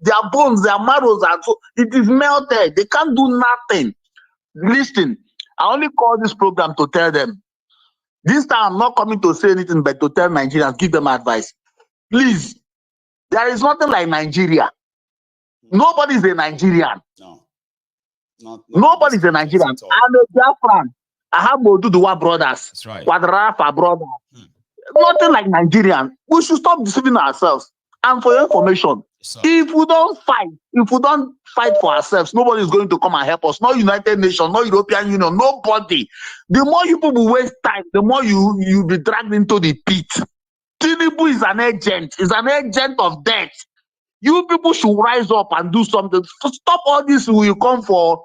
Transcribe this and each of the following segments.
Their bones, their marrows are so, it is melted. They can't do nothing. Listen, I only call this program to tell them. This time I'm not coming to say anything, but to tell Nigerians, give them advice. Please, there is nothing like Nigeria. Nobody is a Nigerian. Nobody is a Nigerian. I'm a Biafran. I have Moduduwa brothers. That's right. Quadrafa brothers. Nothing like Nigerian. We should stop deceiving ourselves. And for your information, if we don't fight for ourselves, nobody is going to come and help us. No United Nations, no European Union, nobody. The more you people waste time, the more you be dragged into the pit. Tinubu is an agent of death. You people should rise up and do something. Stop all this. You come for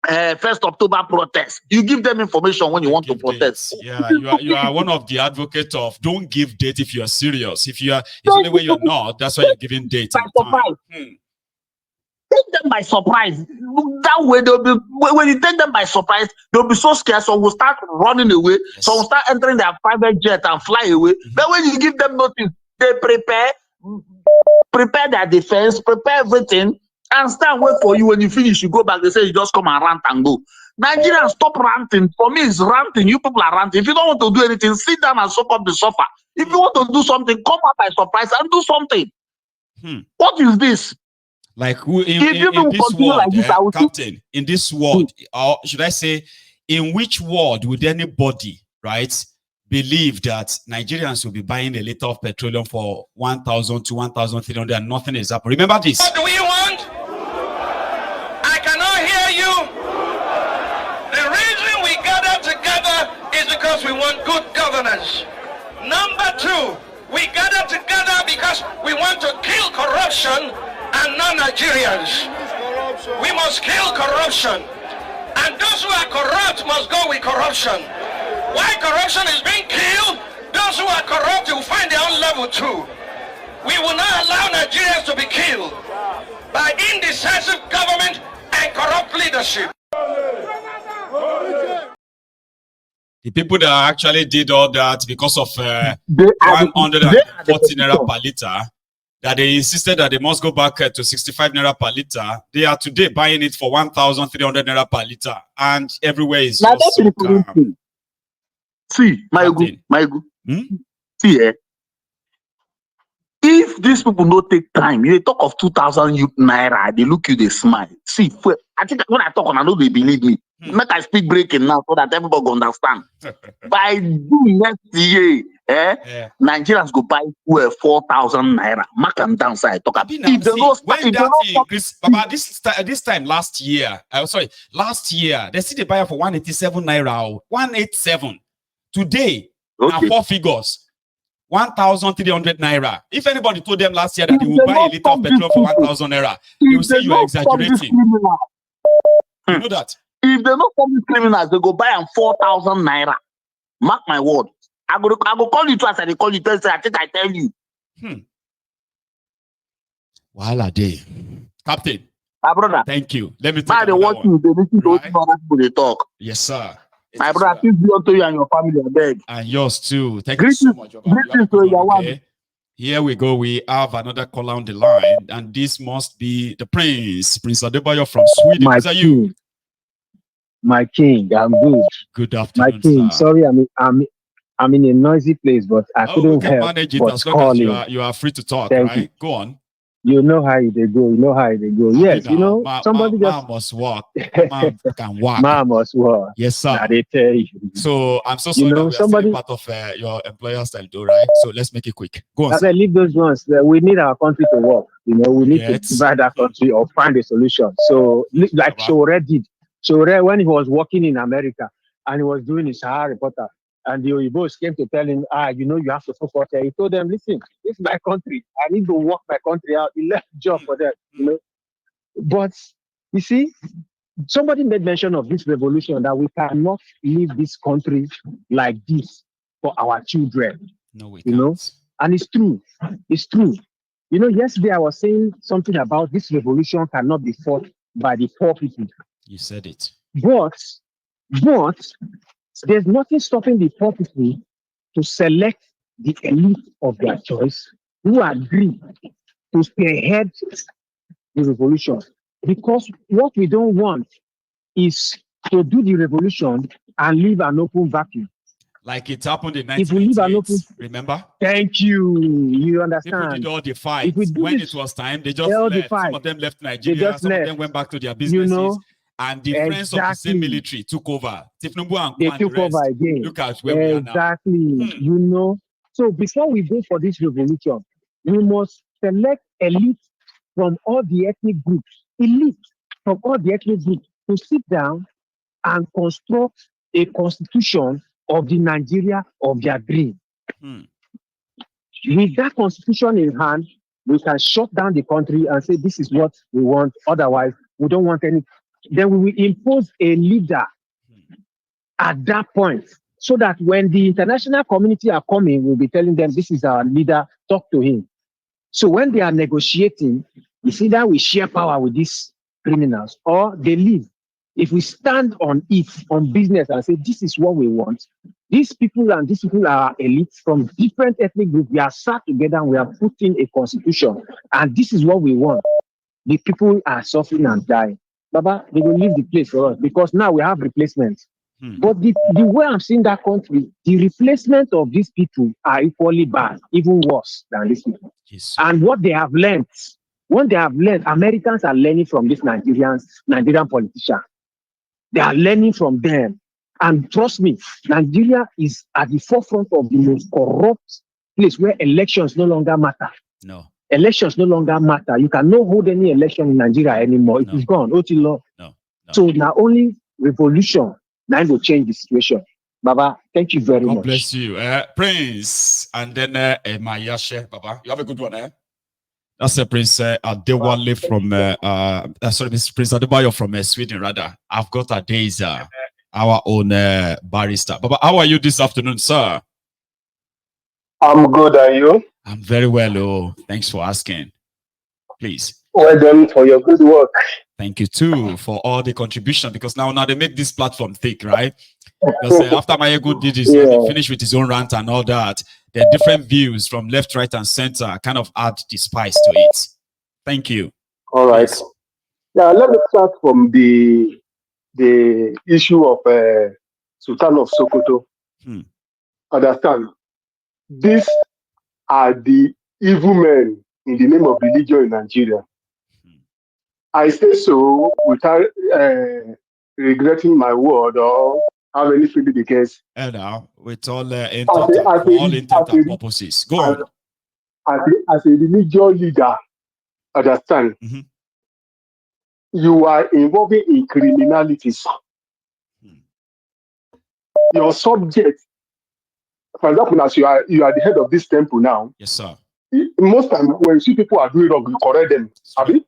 1st October protest. You give them information when you want to protest. Yeah, you are one of the advocates of don't give date if you are serious. If you are, it's only when you're not. That's why you're giving date. Take them by surprise. That way, they'll be, when you take them by surprise, they'll be so scared. So will start running away. Yes. So will start entering their private jet and fly away. Then when you give them notice, they prepare their defense, prepare everything, and stand wait for you. When you finish, you go back. They say you just come and rant and go. Nigerians, stop ranting. For me, it's ranting. You people are ranting. If you don't want to do anything, sit down and soak up the suffer. If you want to do something, come out by surprise and do something. What is this? Like who in this world, like this, Captain, in this world, or should I say, in which world would anybody, right, believe that Nigerians will be buying a liter of petroleum for 1,000 to 1,300 and nothing is happening? Remember this. What do we want? I cannot hear you. The reason we gather together is because we want good governance. Number two, we gather together because we want to kill corruption and non-Nigerians. We must kill corruption. And those who are corrupt must go with corruption. While corruption is being killed, those who are corrupt will find their own level too. We will not allow Nigerians to be killed by indecisive government and corrupt leadership. The people that actually did all that because of 140 naira per liter, that they insisted that they must go back to 65 naira per liter, they are today buying it for 1,300 naira per liter, and everywhere is now just so calm. See, my good. See, if these people don't take time, you talk of 2,000 naira, they look you, they smile. See, I think when I talk, I know they believe me. Make I speak breaking now so that everybody understand. By June next year, Nigerians go buy 4,000 naira. Mark them downside. Talk about this time last year. Last year they see the buyer for 187 naira. 187. Today, now 4 figures. 1,300 naira. If anybody told them last year that they would buy a liter of petrol for 1,000 naira, they will say you are exaggerating. You know that. If they don't stop these criminals, they go buy them 4,000 naira. Mark my word. I go call you twice and they call you twice. I think I tell you. While a day. Captain. My brother. Thank you. Let me tell you. They talk. Yes, sir. My brother, peace be unto you and your family, I beg. And yours too. Thank you so much. Okay. Here we go. We have another call on the line, and this must be the Prince Adebayo from Sweden. My Is that you? My king, I'm good. Good afternoon, my king. Sir. Sorry, I'm in a noisy place, but I couldn't help manage it but as long calling. as you are free to talk. Thank right? you. Go on. You know how they go. Yes, you know, somebody just must work. Man can work. Man must work. Yes, sir. Now they tell you. So I'm so sorry that we are still part of your employer style, though, right? So let's make it quick. Go on. I said, leave those ones. We need our country to work. You know, we need to divide our country or find a solution. So, like Shore did. Shore, when he was working in America and he was doing his Sahara reporter, and the Oyibos came to tell him, you know, you have to focus here. He told them, listen, this is my country. I need to work my country out. He left job for them, you know. But you see, somebody made mention of this revolution that we cannot leave this country like this for our children. No, we can't. Know? And it's true. It's true. You know, yesterday I was saying something about this revolution cannot be fought by the poor people. You said it. But there's nothing stopping the poor people to select the elite of their choice who agree to spearhead the revolution. Because what we don't want is to do the revolution and leave an open vacuum. Like it happened in 1998, remember? Thank you. You understand? People did all the fights. When it was time, they just left. Some of them left Nigeria. Some of them went back to their businesses. And the friends of the same military took over. Tifnubu and they took over again. Look at where we are now. Exactly. So before we go for this revolution, we must select elite from all the ethnic groups. Elite from all the ethnic groups to sit down and construct a constitution of the Nigeria of their dream. With that constitution in hand, we can shut down the country and say, this is what we want. Otherwise, we don't want any. Then we will impose a leader at that point, so that when the international community are coming, we'll be telling them, this is our leader, talk to him. So when they are negotiating, you see that we share power with these criminals, or they leave. If we stand on it, on business, and say, this is what we want, these people are elites from different ethnic groups. We are sat together and we are putting a constitution, and this is what we want. The people are suffering and dying. Baba, they will leave the place for us because now we have replacements. But the way I'm seeing that country, the replacement of these people are equally bad, even worse than these people. Yes. And what they have learned, Americans are learning from these Nigerian politicians. They are learning from them. And trust me, Nigeria is at the forefront of the most corrupt place where elections no longer matter. No. Elections no longer matter. You cannot hold any election in Nigeria anymore. It is gone. No. So now only revolution now will change the situation. Baba, thank you very much. God bless you. Prince, and then Mayashe, Baba. You have a good one, eh? That's Prince Adewale from, Prince Adebayo from Sweden, rather. I've got Adeza, our own barrister. Baba, how are you this afternoon, sir? I'm good, and you? I'm very well, oh. Thanks for asking. Please. Well done for your good work. Thank you, too, for all the contribution, because now they make this platform thick, right? Because after my good did his, he finished with his own rant and all that, there are different views from left, right, and center kind of add the spice to it. Thank you. All right. Please. Yeah, let me start from the issue of Sultan of Sokoto. Understand? These are the evil men in the name of religion in Nigeria. I say so without regretting my word or have any feeling against. And now, with all intent and purposes. Go on. As a religious leader, understand, you are involving in criminalities. Your subject, for example, as you are the head of this temple now. Yes, sir. Most times when you see people are doing wrong, you correct them. Abi?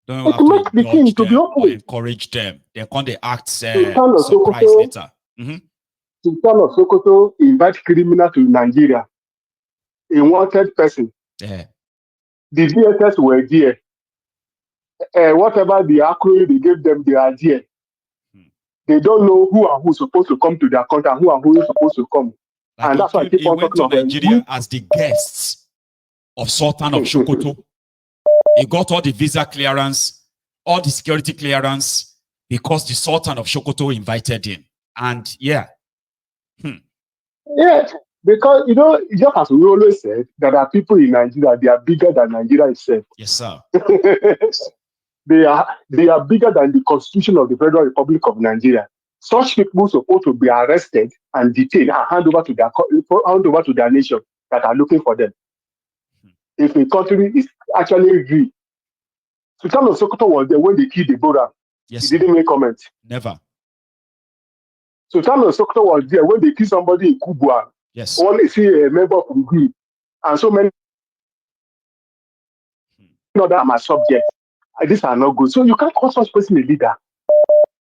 Don't have to the king to be open. Encourage them. They can't act surprise later. Sultan of Sokoto invite criminal to Nigeria. A wanted person. Yeah. The DSS were there. Whatever the acronym they gave them, they are there. They don't know who and who is supposed to come to their country and who is supposed to come. Like and that's why I keep on talking about Nigeria as the guests of Sultan of Sokoto. He got all the visa clearance, all the security clearance, because the Sultan of Sokoto invited him. And yeah. Yeah, because, just as we always said, there are people in Nigeria, they are bigger than Nigeria itself. Yes, sir. They are bigger than the Constitution of the Federal Republic of Nigeria. Such people are supposed to be arrested and detained and hand over to their nation that are looking for them. If a country is actually real. Sultan of Sokoto was there when they killed Deborah. Yes, he didn't make comment. Never. Sultan of Sokoto was there when they killed somebody in Kubwa. Yes. Only see a member of the group. And so many that are my subject. These are not good. So you can't call such person a leader.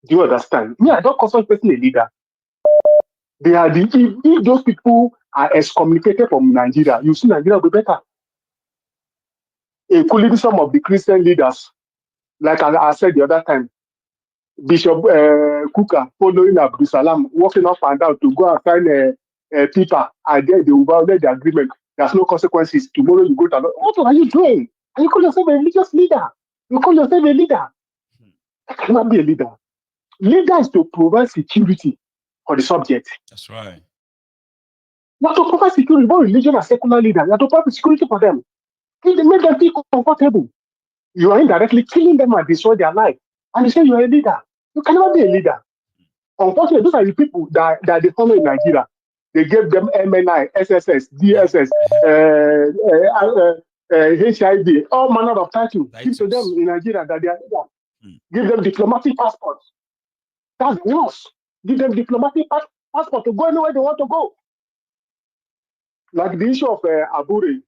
Do you understand? Me, I don't call such person a leader. They are if those people are excommunicated from Nigeria, you see Nigeria will be better. Including some of the Christian leaders, like I said the other time, Bishop Kuka following Abdul Salam, walking up and down to go and sign a paper, and then they will violate the agreement. There's no consequences. Tomorrow you go to what are you doing? And you call yourself a religious leader. You call yourself a leader. That cannot be a leader. Leader is to provide security for the subject. That's right. You have to provide security, both religion and secular leaders. You have to provide security for them. Make them feel comfortable. You are indirectly killing them and destroy their life. And you say you are a leader. You cannot be a leader. Unfortunately, those are the people that they follow in Nigeria. They gave them MNI, SSS, DSS, HIV, all manner of titles. Give to them in Nigeria that they are leaders. Give them diplomatic passports. That's worse. Give them diplomatic passport to go anywhere they want to go. Like the issue of Abure,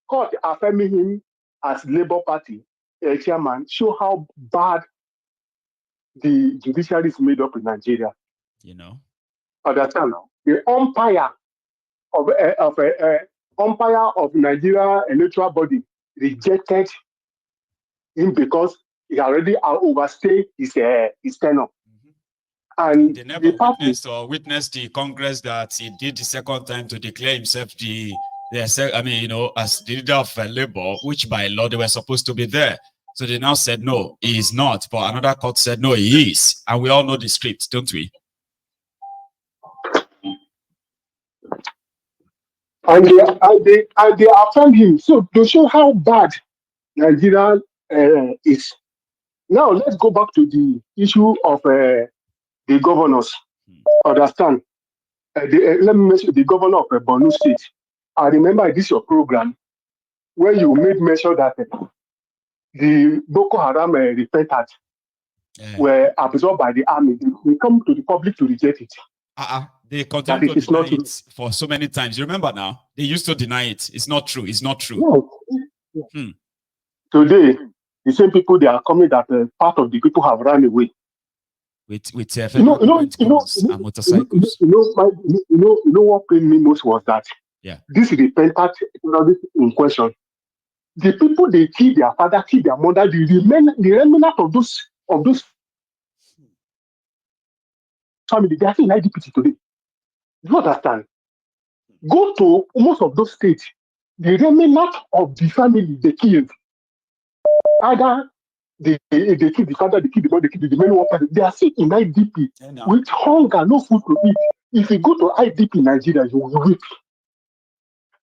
court affirming him as Labour Party chairman, show how bad the judiciary is made up in Nigeria. You know, understand now. The umpire of Nigeria electoral body rejected him because he already overstayed his tenure. And they never witnessed the Congress that he did the second time to declare himself as the leader of Labour, which by law they were supposed to be there. So they now said no, he is not. But another court said no, he is. And we all know the script, don't we? And they affirmed him. So to show how bad Nigeria is. Now let's go back to the issue of the governors. Understand? Let me mention the governor of Borno State. I remember this your program where you made mention that the Boko Haram repentance were absorbed by the army. They come to the public to reject it. They continue to deny it for so many times. You remember now? They used to deny it. It's not true. It's not true. No. Today, the same people they are coming that part of the people have run away. With and motorcycles. You know what pained me most was that this repentant in question. The people they kill their father, kill their mother, the remnant of those family, they are still in IDP today. Do you understand? Go to most of those states, the remnant of the family they killed. Either they kill the father, they kill the mother, they kill the main one person. They are still in IDP with hunger, no food to eat. If you go to IDP in Nigeria, you will weep.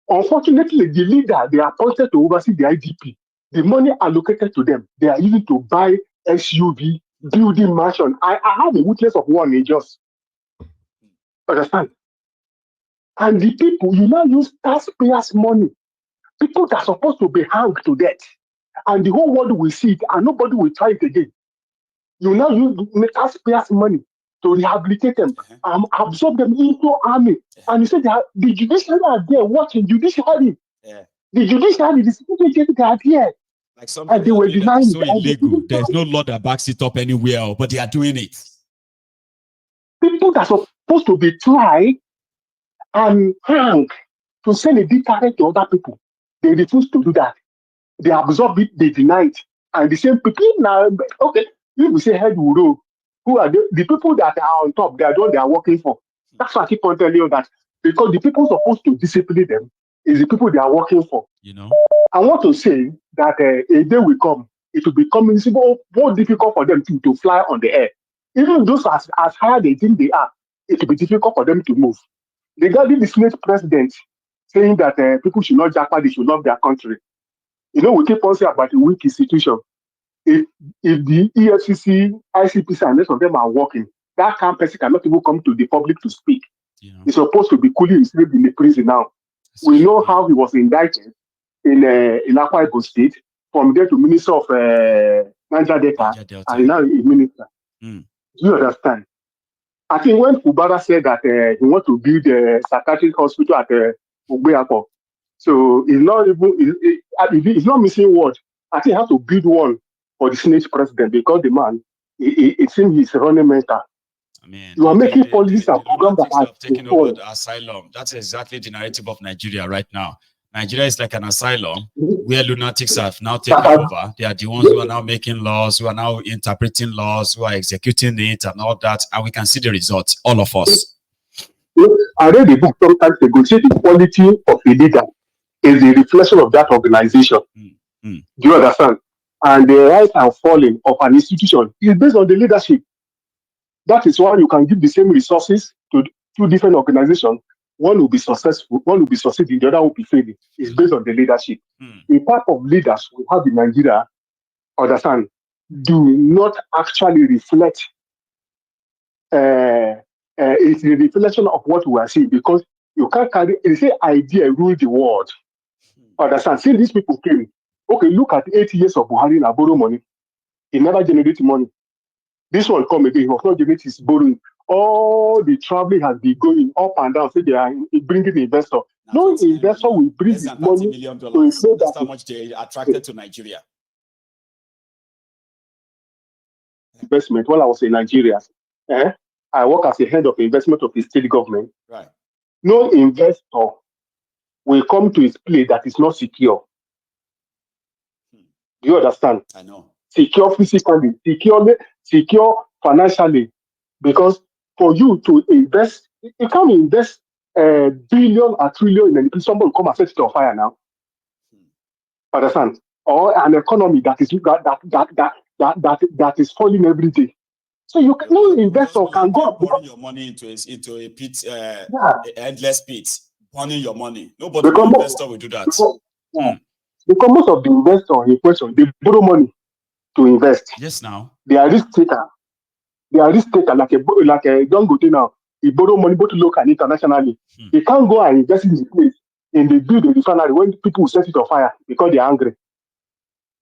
Unfortunately, the leader they are appointed to oversee the IDP, the money allocated to them, they are using to buy SUV, building mansion. I have a witness of one in just understand. And the people, you now use taxpayers' money, people that are supposed to be hanged to death, and the whole world will see it, and nobody will try it again. You now use taxpayers' money to rehabilitate them and absorb them into army. And you say the judiciary are there watching. Judiciary, the judiciary, the security they are here. Like and they were denying so illegal. There's no law that backs it up anywhere, but they are doing it. People that are supposed to be tried and hanged to send a deterrent to other people, they refuse to do that. They absorb it, they deny it. And the same people now, okay, you will say head will roll. Who are the people that are on top? They are the ones they are working for. That's why I keep on telling you that. Because the people supposed to discipline them is the people they are working for. You know? I want to say that a day will come, it will become more difficult for them to fly on the air. Even those as high they think they are, it will be difficult for them to move. Regarding the Senate president saying that people should not jackpot, they should love their country. You know, we keep on saying about a weak institution. If the EFCC, ICPC, and rest of them are working, that kind of person cannot even come to the public to speak. Yeah. He's supposed to be cooling his sleep in the prison now. We know how he was indicted in Akwa Ibom State, from there to Minister of Niger Delta, and now he's minister. Do you understand? I think when Ubara said that he wants to build a psychiatric hospital at Ogbeapo, so he's not even he's not missing word. I think he has to build one for the Senate president because the man, it seems he's running mental. I mean, you are making policies and programs that have taken over the asylum. That's exactly the narrative of Nigeria right now. Nigeria is like an asylum where lunatics have now taken over. They are the ones who are now making laws, who are now interpreting laws, who are executing it and all that. And we can see the results, all of us. I read a book sometimes ago, say the quality of a leader is the reflection of that organization. Do you understand? And the rise and falling of an institution is based on the leadership. That is why you can give the same resources to two different organizations. One will be successful, one will be succeeding, the other will be failing. It's based on the leadership. The type of leaders we have in Nigeria, understand, do not actually reflect. It's a reflection of what we are seeing, because you can't carry. They say idea rule the world. Understand? See, these people came. Okay, look at 8 years of Buhari and borrow money. He never generated money. This one come again. He was not generating his borrowing. All the traveling has been going up and down. So they are bringing the investor. No investor will bring his money to inflate. That's how much they attracted to Nigeria. Investment. While I was in Nigeria, I work as a head of investment of the state government. Right. No investor will come to his place that is not secure. Do you understand? I know. Secure physically, secure financially, because for you to invest, you can't invest a billion or trillion and somebody will come and set it on fire now. Understand? Or an economy that is falling every day. So you can no investor can go pouring your money into a pit, endless pit, burning your money. Nobody investor will do that. Because most of the investors in question, they borrow money to invest. Yes, now they are risk taker. They are risk taker like a John Gote now. He borrow money both local and internationally. He can't go and invest in the place in the build a refinery when people will set it on fire because they are angry.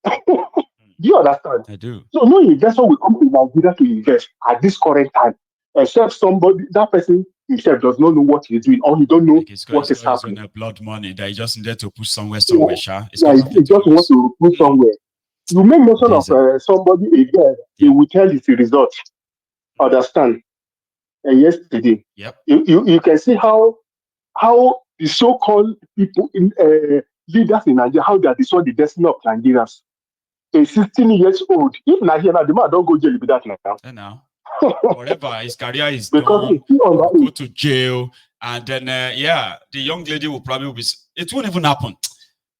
Do you understand? I do. So no investor will come to Nigeria to invest at this current time, except that person himself does not know what he's doing, or he don't know what is happening. His own blood money that he just needed to push somewhere. He just wants to put somewhere. You make mention of somebody again, he will tell his results. Understand? Yesterday, you can see how the so-called people in leaders in Nigeria, how they are destroying the destiny of Nigerians. A 16-year-old, if Nigeria, the man don't go jail with that now. Now, whatever his career is because done, go to jail, and then the young lady will probably be. It won't even happen.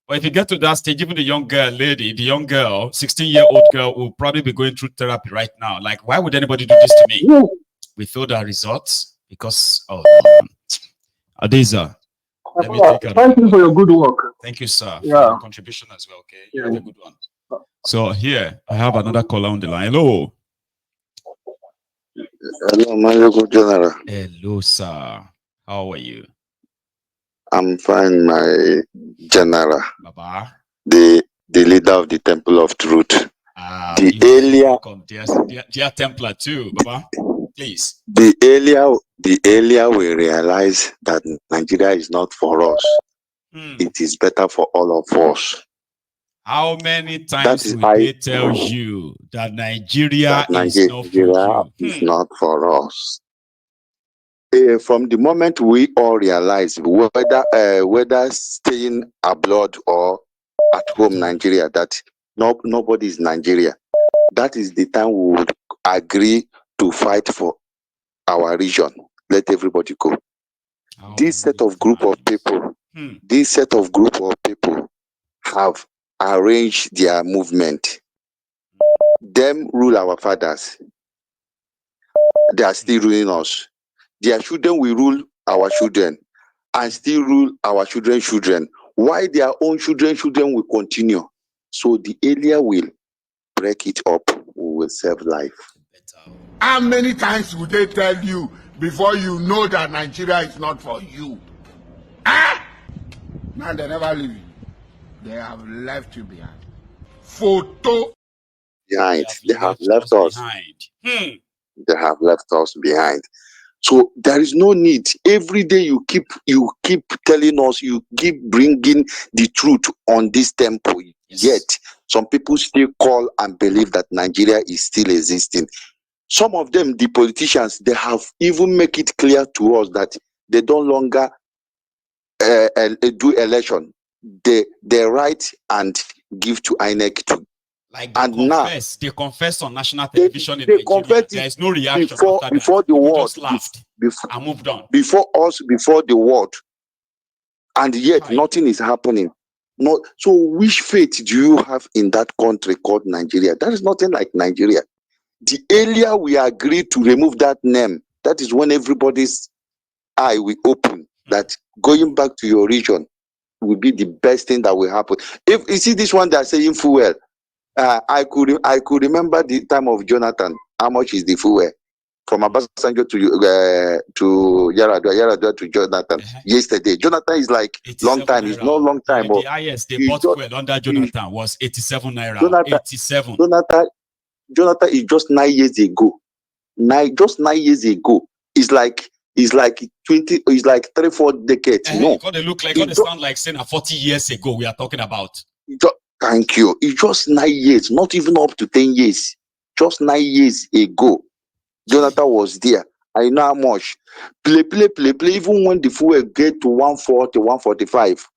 But if you get to that stage, even the young girl, 16-year-old girl, will probably be going through therapy right now. Like, why would anybody do this to me? Yeah. With all the results, because Adeza, let me take thank you for your good work. Thank you, sir, for your contribution as well. Okay, you have a good one. So here I have another caller on the line. Hello. Hello, my good general. Hello, sir. How are you? I'm fine, my general. Baba. The leader of the Temple of Truth. The earlier, dear Templar too, Baba. Please. The earlier we realize that Nigeria is not for us, it is better for all of us. How many times will they tell you that Nigeria is not for you? It's not for us. From the moment we all realize whether staying abroad or at home Nigeria, that nobody is Nigeria, that is the time we would agree to fight for our region. Let everybody go. This set of group of people have arranged their movement. Them rule our fathers. They are still ruling us. Their children will rule our children and still rule our children's children. Why their own children will continue? So the earlier will break it up, we will save life. How many times would they tell you before you know that Nigeria is not for you? Now they never leave you. They have left you behind. Photo. Behind. They have left us behind. They have left us behind. So there is no need. Every day you keep telling us, you keep bringing the truth on this temple. Yes. Yet some people still call and believe that Nigeria is still existing. Some of them, the politicians, they have even make it clear to us that they don't longer do election. They write and give to INEC to. Like they confess on national television in Nigeria. There is no reaction before the world. Just laughed and moved on. Before the world. And yet nothing is happening. Not so. Which faith do you have in that country called Nigeria? There is nothing like Nigeria. The earlier we agree to remove that name, that is when everybody's eye will open. That going back to your region will be the best thing that will happen. If you see this one, they're saying fuel. I could remember the time of Jonathan. How much is the fuel from Abasanjo to Yaradua to Jonathan? Yesterday, Jonathan is like long time. It's no long time. The highest they bought fuel under Jonathan was 87 naira. Jonathan, 87. Jonathan is just 9 years ago. Just 9 years ago. It's like 20. It's like 3-4 decades. No, they look like. They sound like saying 40 years ago. We are talking about. Thank you. It's just 9 years, not even up to 10 years. Just 9 years ago, Jonathan was there. I know how much. Play. Even when the fuel get to 140, 145,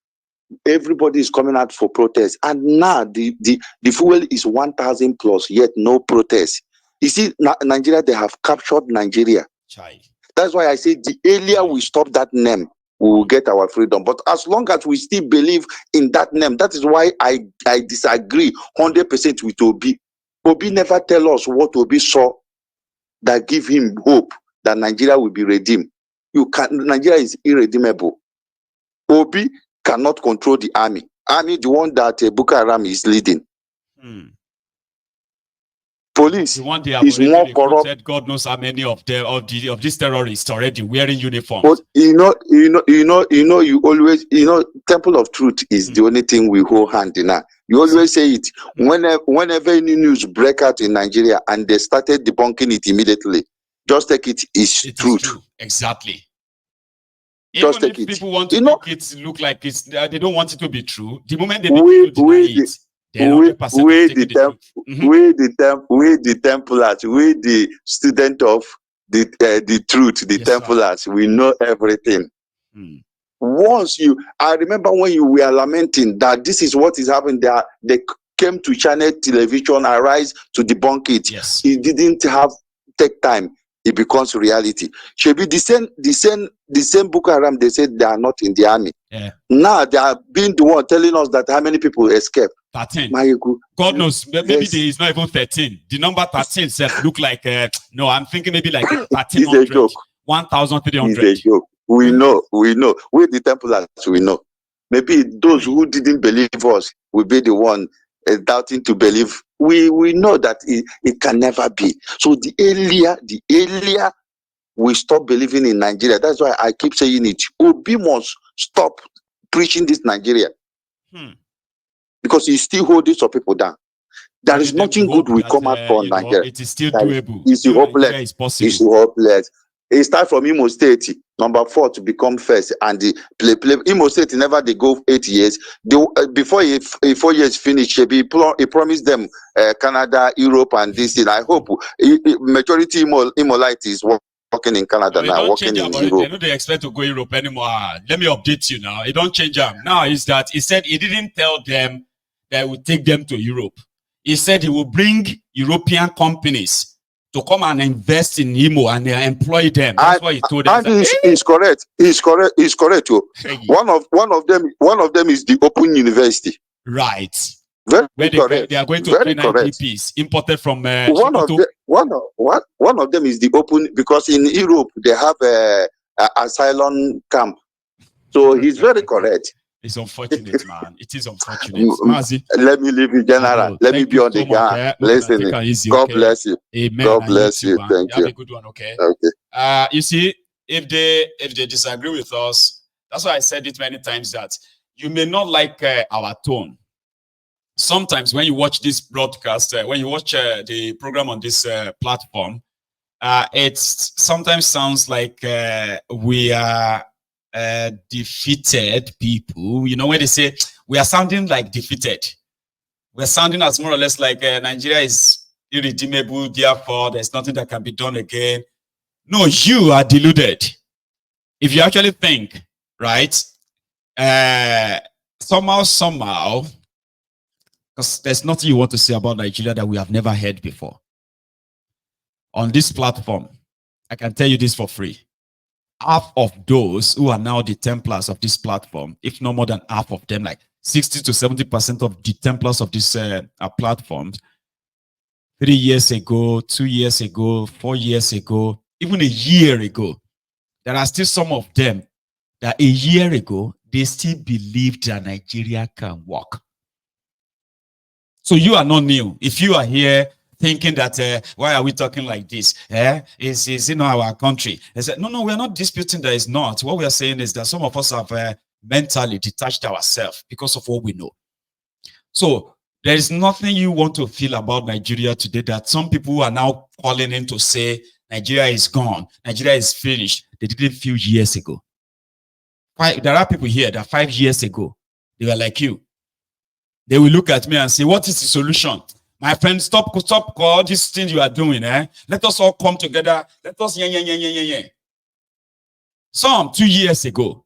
everybody is coming out for protest. And now the fuel is 1,000 plus, yet no protest. You see, Nigeria, they have captured Nigeria. Chai. That's why I say the earlier we stop that name, we will get our freedom. But as long as we still believe in that name, that is why I disagree 100% with Obi. Obi never tell us what Obi saw that give him hope that Nigeria will be redeemed. Nigeria is irredeemable. Obi cannot control the army. Army, the one that Boko Haram is leading. Police is more corrupt. God knows how many of these terrorists already wearing uniforms. But you always, Temple of Truth is the only thing we hold hand in. You always say it whenever any news break out in Nigeria and they started debunking it immediately. Just take it is truth. True. Exactly. Just Even take if it. people want to make it look like it's, they don't want it to be true. The moment they deny it, we the Templars, we the student of the truth, the Templars, sir. We know everything. Once I remember when you were lamenting that this is what is happening there, they came to channel television, Arise to debunk it. Yes. It didn't take time. It becomes reality. Should be the same Boko Haram. They said they are not in the army. Yeah. Now they are being the one telling us that how many people escape. 13. God knows. Maybe there is not even 13. The number 13 self look like no. I'm thinking maybe like 1,300, 1,300. It's a joke. We know. We the Templars. We know. Maybe those who didn't believe us will be the one doubting to believe. We know that it can never be. So the earlier we stop believing in Nigeria. That's why I keep saying it. Obi must stop preaching this Nigeria. Because he still holding some people down. There is nothing good will come out from Nigeria. It is still doable. It's hopeless. Is possible. It's hopeless. It starts from Imo State, number 4 to become first, and the play. Imo State never they go 8 years. Before 4 years finish, he promised them Canada, Europe, and this thing. I hope majority Imolite is working in Canada now, working in Europe. They don't expect to go Europe anymore. Let me update you now. It don't change them. Now is that he said he didn't tell them that he would take them to Europe. He said he will bring European companies to come and invest in Imo and employ them. That's what he told them. And he's correct. He's correct. One of them is the Open University. Right. Very correct. They are going to train IPPs imported from one of them is the Open, because in Europe they have a asylum camp. So he's very correct. It's unfortunate, man. It is unfortunate. Let me leave you, General. Let me be on the ground. Listening. God bless you. Amen. God bless you. Thank you. Have a good one, okay? Okay. You see, if they disagree with us, that's why I said it many times that you may not like our tone. Sometimes when you watch this broadcast, when you watch the program on this platform, it sometimes sounds like we are defeated people. You know, when they say we are sounding like defeated, we're sounding as more or less like Nigeria is irredeemable, therefore there's nothing that can be done again. No, you are deluded. If you actually think, right, somehow, because there's nothing you want to say about Nigeria that we have never heard before. On this platform, I can tell you this for free. Half of those who are now the Templars of this platform, if no more than half of them, like 60 to 70% of the Templars of this platforms 3 years ago, 2 years ago, 4 years ago, even a year ago, there are still some of them that a year ago, they still believed that Nigeria can work. So you are not new. If you are here thinking that, why are we talking like this? Is it not our country? I said, no, we are not disputing that it's not. What we are saying is that some of us have mentally detached ourselves because of what we know. So there is nothing you want to feel about Nigeria today that some people are now calling in to say Nigeria is gone, Nigeria is finished. They didn't feel years ago. There are people here that 5 years ago, they were like you. They will look at me and say, what is the solution? My friend, stop all these things you are doing. Let us all come together. Let us, Some 2 years ago,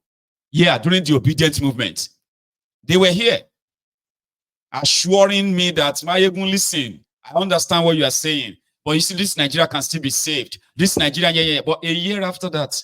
during the obedient movement, they were here, assuring me that, listen, I understand what you are saying, but you see, this Nigeria can still be saved. This Nigeria, but a year after that,